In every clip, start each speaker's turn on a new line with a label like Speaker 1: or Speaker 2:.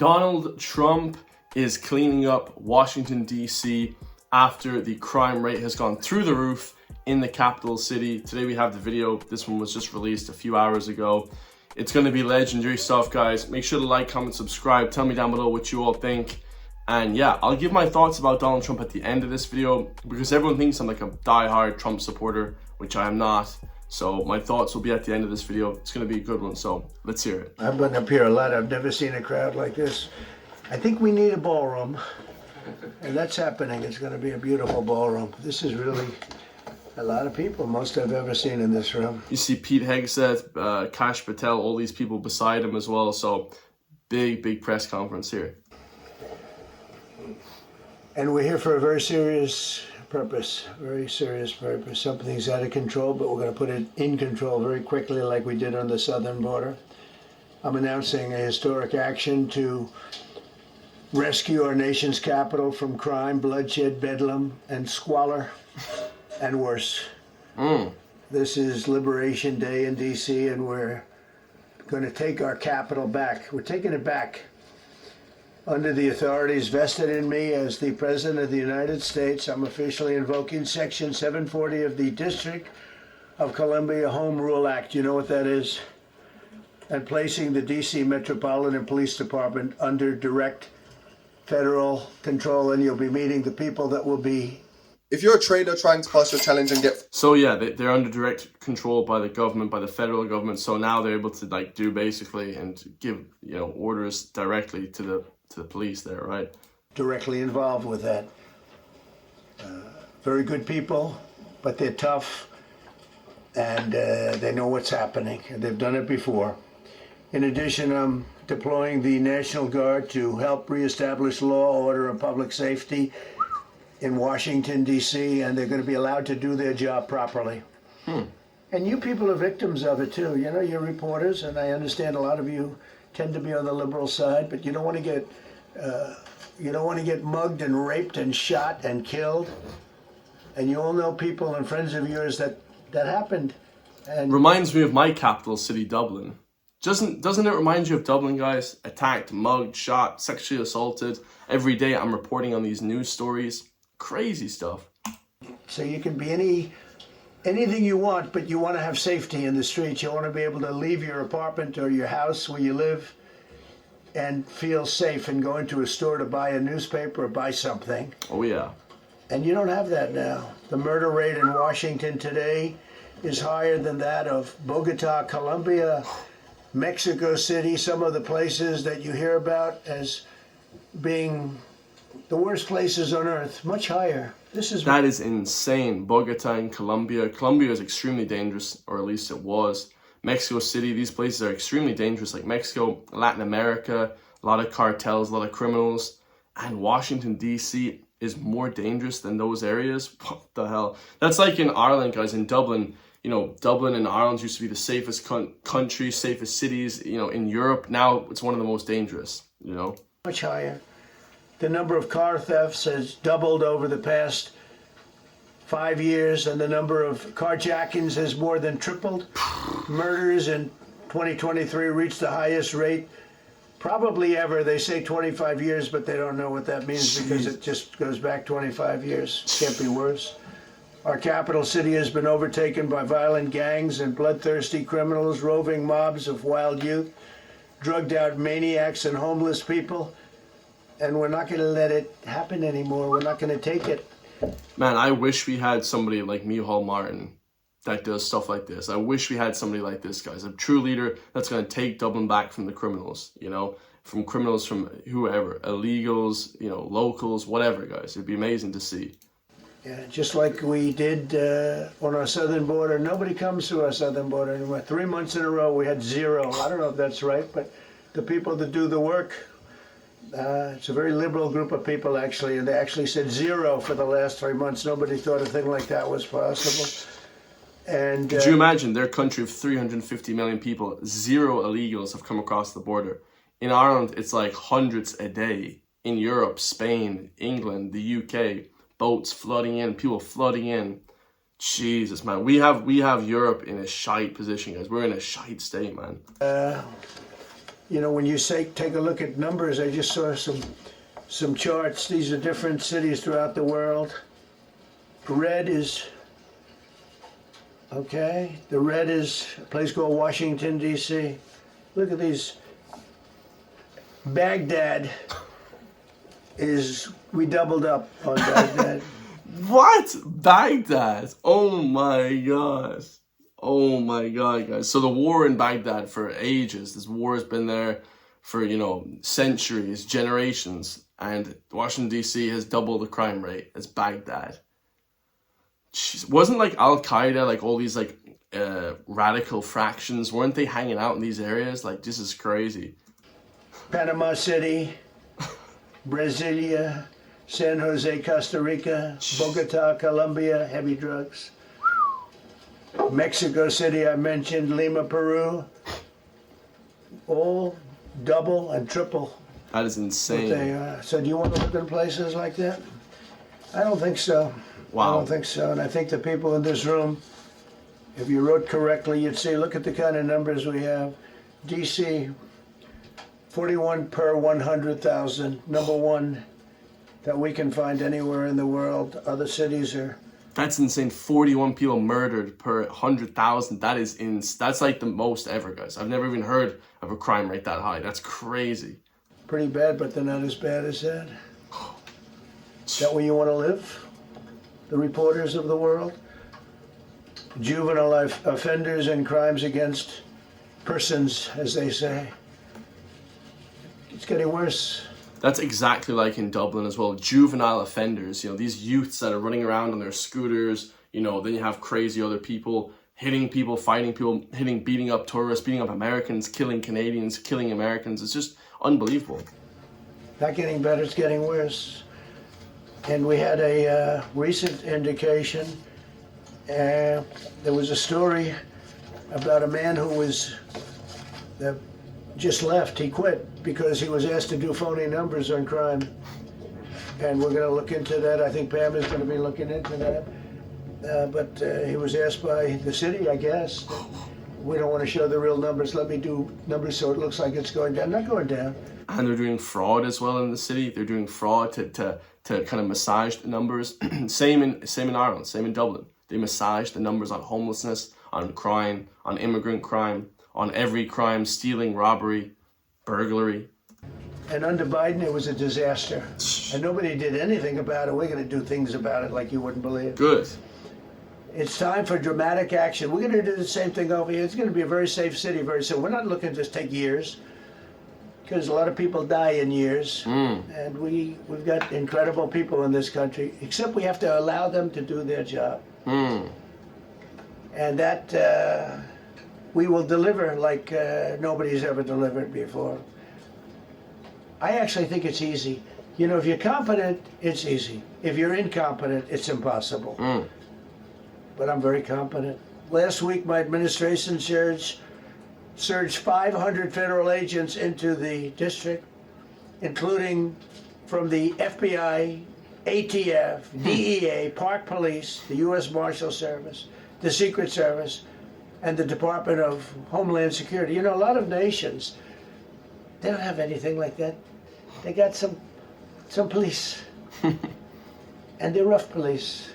Speaker 1: Donald Trump is cleaning up Washington, D.C. after the crime rate has gone through the roof in the capital city. Today we have the video. This one was just released a few hours ago. It's going to be legendary stuff, guys. Make sure to like, comment, subscribe. Tell me down below what you all think. And yeah, I'll give my thoughts about Donald Trump at the end of this video because everyone thinks I'm like a die-hard Trump supporter, which I am not. So my thoughts will be at the end of this video. It's going to be a good one, so let's hear it.
Speaker 2: I've been up here a lot. I've never seen a crowd like this. I think we need a ballroom, and that's happening. It's going to be a beautiful ballroom. This is really a lot of people, most I've ever seen in this room.
Speaker 1: You see Pete Hegseth, Kash Patel, all these people beside him as well. So big press conference here.
Speaker 2: And we're here for a very serious purpose, Something's out of control, but we're going to put it in control very quickly like we did on the southern border. I'm announcing a historic action to rescue our nation's capital from crime, bloodshed, bedlam, and squalor, and worse. This is Liberation Day in D.C., and we're going to take our capital back. We're taking it back. Under the authorities vested in me as the President of the United States, I'm officially invoking Section 740 of the District of Columbia Home Rule Act. You know what that is? And placing the D.C. Metropolitan Police Department under direct federal control, and you'll be meeting the people that will be...
Speaker 3: If you're a trader trying to pass your challenge and get...
Speaker 1: So yeah, they're under direct control by the government, by the federal government. So now they're able to like do basically and give, you know, orders directly to the police there, right?
Speaker 2: Directly involved with that. Very good people, but they're tough, and they know what's happening, and they've done it before. In addition, I'm deploying the National Guard to help reestablish law, order, and public safety in Washington, D.C., and they're going to be allowed to do their job properly. And you people are victims of it, too. You know, you're reporters, and I understand a lot of you tend to be on the liberal side, but you don't want to get mugged and raped and shot and killed. And you all know people and friends of yours that happened. And
Speaker 1: reminds me of my capital city, Dublin. Doesn't it remind you of Dublin, guys? Attacked, mugged, shot, sexually assaulted. Every day I'm reporting on these news stories. Crazy stuff.
Speaker 2: So you can be anything you want, but you want to have safety in the streets. You want to be able to leave your apartment or your house where you live and feel safe and go into a store to buy a newspaper or buy something.
Speaker 1: Oh yeah.
Speaker 2: And you don't have that now. The murder rate in Washington today is higher than that of Bogota, Colombia, Mexico City, some of the places that you hear about as being the worst places on earth, much higher.
Speaker 1: That is insane. Bogota in Colombia. Colombia is extremely dangerous, or at least it was. Mexico City, these places are extremely dangerous, like Mexico, Latin America, a lot of cartels, a lot of criminals. And Washington, D.C. is more dangerous than those areas. What the hell? That's like in Ireland, guys, in Dublin. You know, Dublin and Ireland used to be the safest countries, safest cities, you know, in Europe. Now it's one of the most dangerous, you know.
Speaker 2: Much higher. The number of car thefts has doubled over the past 5 years, and the number of carjackings has more than tripled. Murders in 2023 reached the highest rate probably ever. They say 25 years, but they don't know what that means because it just goes back 25 years. It can't be worse. Our capital city has been overtaken by violent gangs and bloodthirsty criminals, roving mobs of wild youth, drugged out maniacs and homeless people. And we're not going to let it happen anymore. We're not going to take it.
Speaker 1: Man, I wish we had somebody like Micheál Martin that does stuff like this. I wish we had somebody like this, guys. A true leader that's going to take Dublin back from the criminals, you know, from criminals, from whoever, illegals, you know, locals, whatever, guys. It'd be amazing to see.
Speaker 2: Yeah, just like we did on our southern border. Nobody comes to our southern border anymore. 3 months in a row, we had zero. I don't know if that's right, but the people that do the work, it's a very liberal group of people, actually, and they actually said zero for the last 3 months. Nobody thought a thing like that was possible. And
Speaker 1: could you imagine their country of 350 million people, zero illegals have come across the border? In Ireland, it's like hundreds a day. In Europe, Spain, England, the UK, boats flooding in, people flooding in. Jesus, man, we have Europe in a shite position, guys. We're in a shite state, man.
Speaker 2: you know, when you say take a look at numbers, I just saw some charts. These are different cities throughout the world. Red is, okay, the red is a place called Washington, D.C. Look at these. Baghdad is, we doubled up on Baghdad.
Speaker 1: What? Baghdad? Oh my gosh. Oh my god, guys. So the war in Baghdad for ages, this war has been there for, you know, centuries, generations, and Washington, D.C. has double the crime rate as Baghdad. Jeez. Wasn't like Al-Qaeda, like all these like radical fractions, weren't they hanging out in these areas? Like, this is crazy.
Speaker 2: Panama City, Brasilia, San Jose, Costa Rica, Bogota, Colombia, heavy drugs. Mexico City, I mentioned, Lima, Peru, all double and triple.
Speaker 1: That is insane.
Speaker 2: What they are. So do you want to look in places like that? I don't think so.
Speaker 1: Wow.
Speaker 2: I don't think so. And I think the people in this room, if you wrote correctly, you'd say, look at the kind of numbers we have. DC, 41 per 100,000, number one that we can find anywhere in the world. Other cities are...
Speaker 1: That's insane. 41 people murdered per 100,000. That is that's like the most ever, guys. I've never even heard of a crime rate that high. That's crazy.
Speaker 2: Pretty bad, but they're not as bad as that. Is that where you want to live? The reporters of the world? Juvenile offenders and crimes against persons, as they say. It's getting worse.
Speaker 1: That's exactly like in Dublin as well. Juvenile offenders, you know, these youths that are running around on their scooters, you know, then you have crazy other people hitting people, fighting people, beating up tourists, beating up Americans, killing Canadians, killing Americans. It's just unbelievable.
Speaker 2: Not getting better, it's getting worse. And we had a recent indication. There was a story about a man who was just left. He quit because he was asked to do phony numbers on crime. And we're going to look into that. I think Pam is going to be looking into that. But he was asked by the city, I guess, we don't want to show the real numbers. Let me do numbers so it looks like it's going down. Not going down.
Speaker 1: And they're doing fraud as well in the city. They're doing fraud to kind of massage the numbers. Same in Ireland, same in Dublin. They massage the numbers on homelessness, on crime, on immigrant crime, on every crime, stealing, robbery, burglary.
Speaker 2: And under Biden, it was a disaster. And nobody did anything about it. We're going to do things about it like you wouldn't believe.
Speaker 1: Good.
Speaker 2: It's time for dramatic action. We're going to do the same thing over here. It's going to be a very safe city very soon. We're not looking to just take years, because a lot of people die in years. And we've got incredible people in this country, except we have to allow them to do their job. And that we will deliver like nobody's ever delivered before. I actually think it's easy. You know, if you're competent, it's easy. If you're incompetent, it's impossible. But I'm very competent. Last week, my administration surged 500 federal agents into the district, including from the FBI, ATF, DEA, Park Police, the U.S. Marshal Service, the Secret Service, and the Department of Homeland Security. You know, a lot of nations, they don't have anything like that. They got some police, and they're rough police.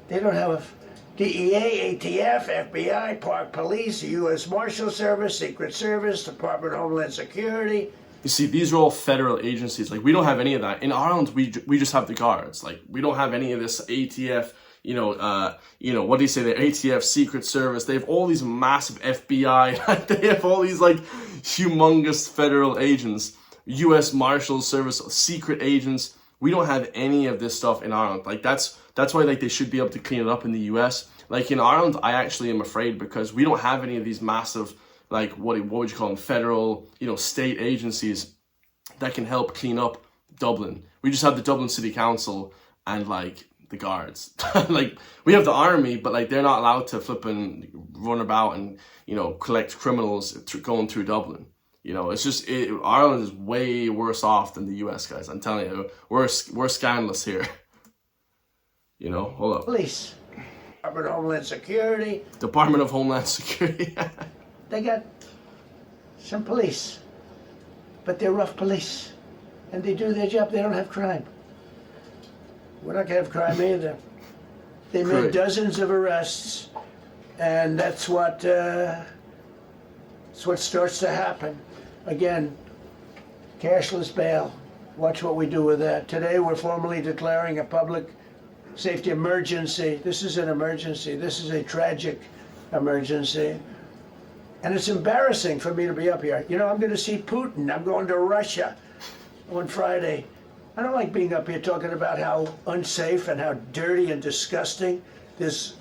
Speaker 2: They don't have DEA, ATF, FBI, Park Police, the U.S. Marshal Service, Secret Service, Department of Homeland Security.
Speaker 1: You see, these are all federal agencies. Like, we don't have any of that. In Ireland, we just have the guards. Like, we don't have any of this ATF, what do you say, the ATF, Secret Service. They have all these massive FBI. They have all these, like, humongous federal agents, U.S. Marshal Service, secret agents. We don't have any of this stuff in Ireland. Like, that's why, like, they should be able to clean it up in the U.S. Like, in Ireland, I actually am afraid because we don't have any of these massive, like, what would you call them, federal, state agencies that can help clean up Dublin. We just have the Dublin City Council and, like, the guards. Like, we have the army, but, like, they're not allowed to flip and run about and, collect criminals going through Dublin. It's just, Ireland is way worse off than the US, guys. I'm telling you, we're scandalous here. Hold up.
Speaker 2: Police, Department of Homeland Security.
Speaker 1: Department of Homeland Security.
Speaker 2: They got some police. but they're rough police. And they do their job. They don't have crime. We're not going to have crime either. They made
Speaker 1: Correct.
Speaker 2: dozens of arrests, and that's what starts to happen. Again, cashless bail. Watch what we do with that. Today we're formally declaring a public safety emergency. This is an emergency. This is a tragic emergency. And it's embarrassing for me to be up here. You know, I'm going to see Putin. I'm going to Russia on Friday. I don't like being up here talking about how unsafe and how dirty and disgusting this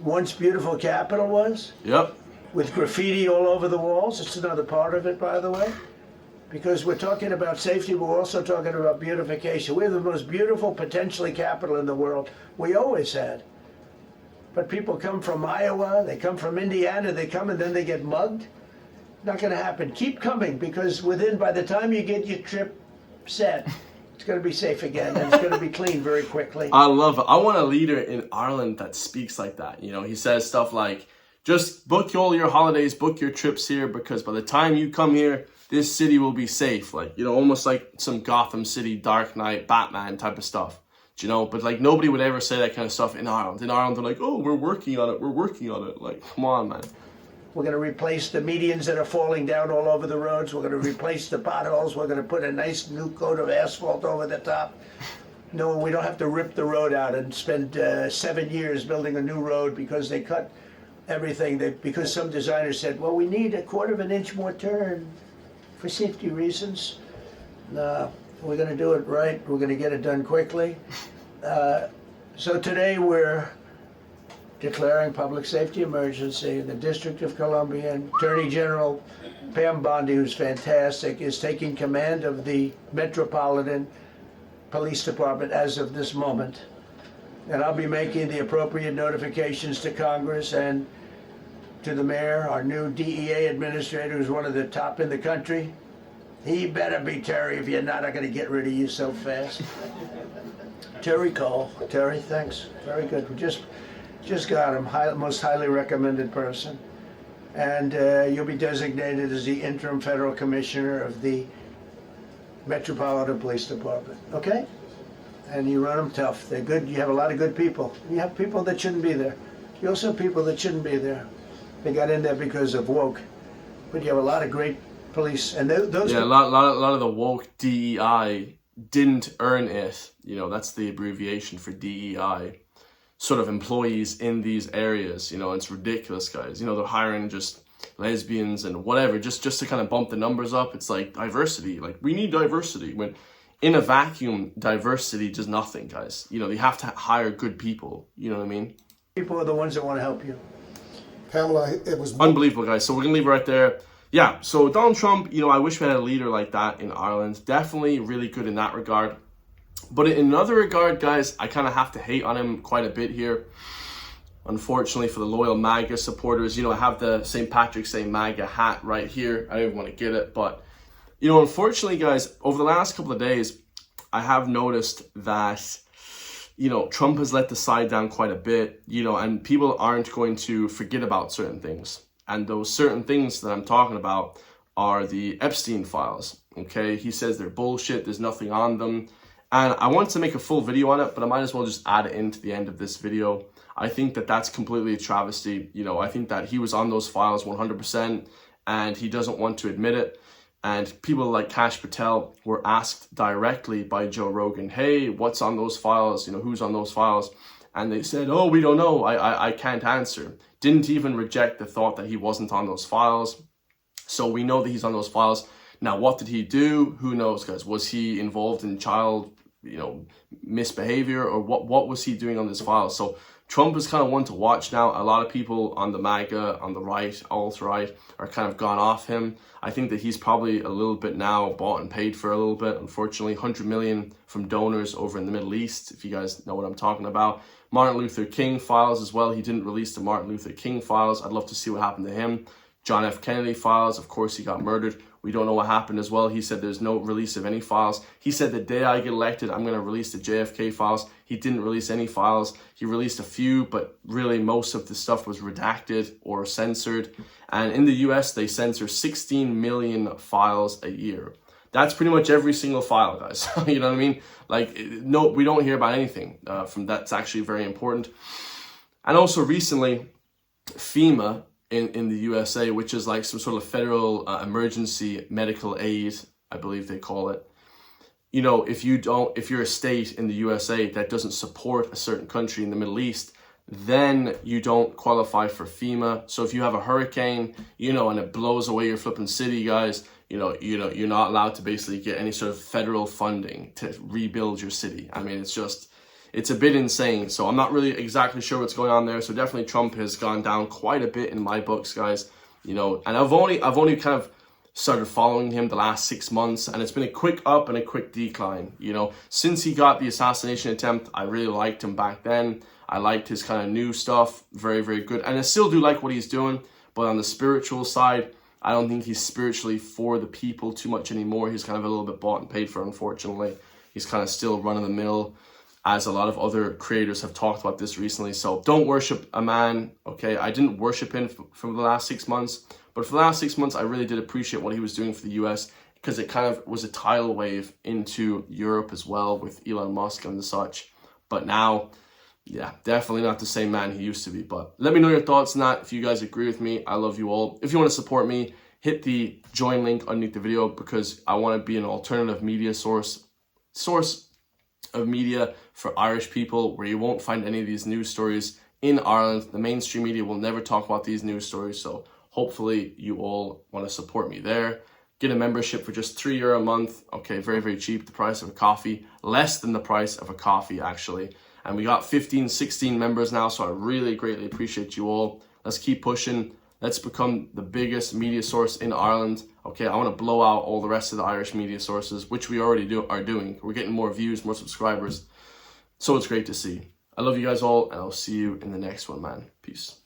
Speaker 2: once beautiful capital was.
Speaker 1: Yep.
Speaker 2: With graffiti all over the walls. It's another part of it, by the way. Because we're talking about safety, but we're also talking about beautification. We have the most beautiful, potentially, capital in the world. We always had. But people come from Iowa, they come from Indiana, they come and then they get mugged. Not going to happen. Keep coming, because by the time you get your trip set, it's going to be safe again, and it's going to be clean very quickly.
Speaker 1: I love it. I want a leader in Ireland that speaks like that. You know, he says stuff like, just book all your holidays, book your trips here, because by the time you come here, this city will be safe. Like, you know, almost like some Gotham City, Dark Knight, Batman type of stuff. Do you know? But like, nobody would ever say that kind of stuff in Ireland. In Ireland, they're like, oh, we're working on it. We're working on it. Like, come on, man.
Speaker 2: We're going to replace the medians that are falling down all over the roads. We're going to replace the potholes. We're going to put a nice new coat of asphalt over the top. No, we don't have to rip the road out and spend 7 years building a new road because they cut everything. Because some designers said, well, we need a 1/4 inch more turn for safety reasons. No, we're going to do it right. We're going to get it done quickly. So today we're declaring public safety emergency in the District of Columbia. And Attorney General Pam Bondi, who's fantastic, is taking command of the Metropolitan Police Department as of this moment. And I'll be making the appropriate notifications to Congress and to the mayor, our new DEA administrator, who's one of the top in the country. He better be Terry, if you're not, I'm going to get rid of you so fast. Terry Cole. Terry, thanks. Very good. We just got him. Most highly recommended person. And you'll be designated as the interim federal commissioner of the Metropolitan Police Department. Okay? And you run them tough. They're good. You have a lot of good people. You have people that shouldn't be there. You also have people that shouldn't be there. They got in there because of woke. But you have a lot of great police. And those.
Speaker 1: Yeah, a lot of the woke DEI didn't earn it. You know, that's the abbreviation for DEI. Sort of employees in these areas. You know, it's ridiculous, guys. You know, they're hiring just lesbians and whatever, just to kind of bump the numbers up. It's like diversity. Like, we need diversity. When in a vacuum, diversity does nothing, guys. You know, you have to hire good people. You know what I mean?
Speaker 2: People are the ones that want to help you.
Speaker 3: Pamela, it was
Speaker 1: Unbelievable, guys. So we're going to leave it right there. Yeah, so Donald Trump, you know, I wish we had a leader like that in Ireland. Definitely really good in that regard. But in another regard, guys, I kind of have to hate on him quite a bit here. Unfortunately, for the loyal MAGA supporters, you know, I have the St. Patrick's Day MAGA hat right here. I don't even want to get it. But, you know, unfortunately, guys, over the last couple of days, I have noticed that, you know, Trump has let the side down quite a bit, you know, and people aren't going to forget about certain things. And those certain things that I'm talking about are the Epstein files, okay? He says they're bullshit, there's nothing on them. And I wanted to make a full video on it, but I might as well just add it into the end of this video. I think that that's completely a travesty. You know, I think that he was on those files 100%, and he doesn't want to admit it. And people like Kash Patel were asked directly by Joe Rogan, hey, what's on those files? You know, who's on those files? And they said, oh, we don't know. I can't answer. Didn't even reject the thought that he wasn't on those files. So we know that he's on those files. Now, what did he do? Who knows, guys? Was he involved in child, you know, misbehavior, or what was he doing on this file? So Trump is kind of one to watch now. A lot of people on the MAGA, on the right, alt-right, are kind of gone off him. I think that he's probably a little bit now bought and paid for a little bit. Unfortunately, 100 million from donors over in the Middle East, if you guys know what I'm talking about. Martin Luther King files as well. He didn't release the Martin Luther King files. I'd love to see what happened to him. John F. Kennedy files, of course, he got murdered. We don't know what happened as well. He said there's no release of any files. He said the day I get elected, I'm going to release the JFK files. He didn't release any files. He released a few, but really most of the stuff was redacted or censored. And in the US, they censor 16 million files a year. That's pretty much every single file, guys. You know what I mean? Like, no, we don't hear about anything from that's actually very important. And also recently, FEMA in the USA, which is like some sort of federal emergency medical aid, I believe they call it. You know, if you're a state in the USA that doesn't support a certain country in the Middle East, then you don't qualify for FEMA. So if you have a hurricane, you know, and it blows away your flipping city, guys, you're not allowed to basically get any sort of federal funding to rebuild your city. I mean, it's a bit insane. So I'm not really exactly sure what's going on there. So definitely Trump has gone down quite a bit in my books, guys. You know, and I've only kind of started following him the last 6 months, and it's been a quick up and a quick decline. You know, since he got the assassination attempt, I really liked him back then. I liked his kind of new stuff, very, very good. And I still do like what he's doing, but on the spiritual side, I don't think he's spiritually for the people too much anymore. He's kind of a little bit bought and paid for, unfortunately. He's kind of still run-of-the-mill, as a lot of other creators have talked about this recently. So don't worship a man, okay? I didn't worship him for the last 6 months, but for the last 6 months, I really did appreciate what he was doing for the US, because it kind of was a tidal wave into Europe as well with Elon Musk and the such. But now, yeah, definitely not the same man he used to be. But let me know your thoughts on that. If you guys agree with me, I love you all. If you want to support me, hit the join link underneath the video, because I want to be an alternative media source of media for Irish people, where you won't find any of these news stories in Ireland. The mainstream media will never talk about these news stories. So hopefully you all want to support me there. Get a membership for just €3 a month. Okay, very, very cheap. The price of a coffee. Less than the price of a coffee, actually. And we got 15, 16 members now, so I really greatly appreciate you all. Let's keep pushing. Let's become the biggest media source in Ireland. Okay, I want to blow out all the rest of the Irish media sources, which we already are doing. We're getting more views, more subscribers. So it's great to see. I love you guys all, and I'll see you in the next one, man. Peace.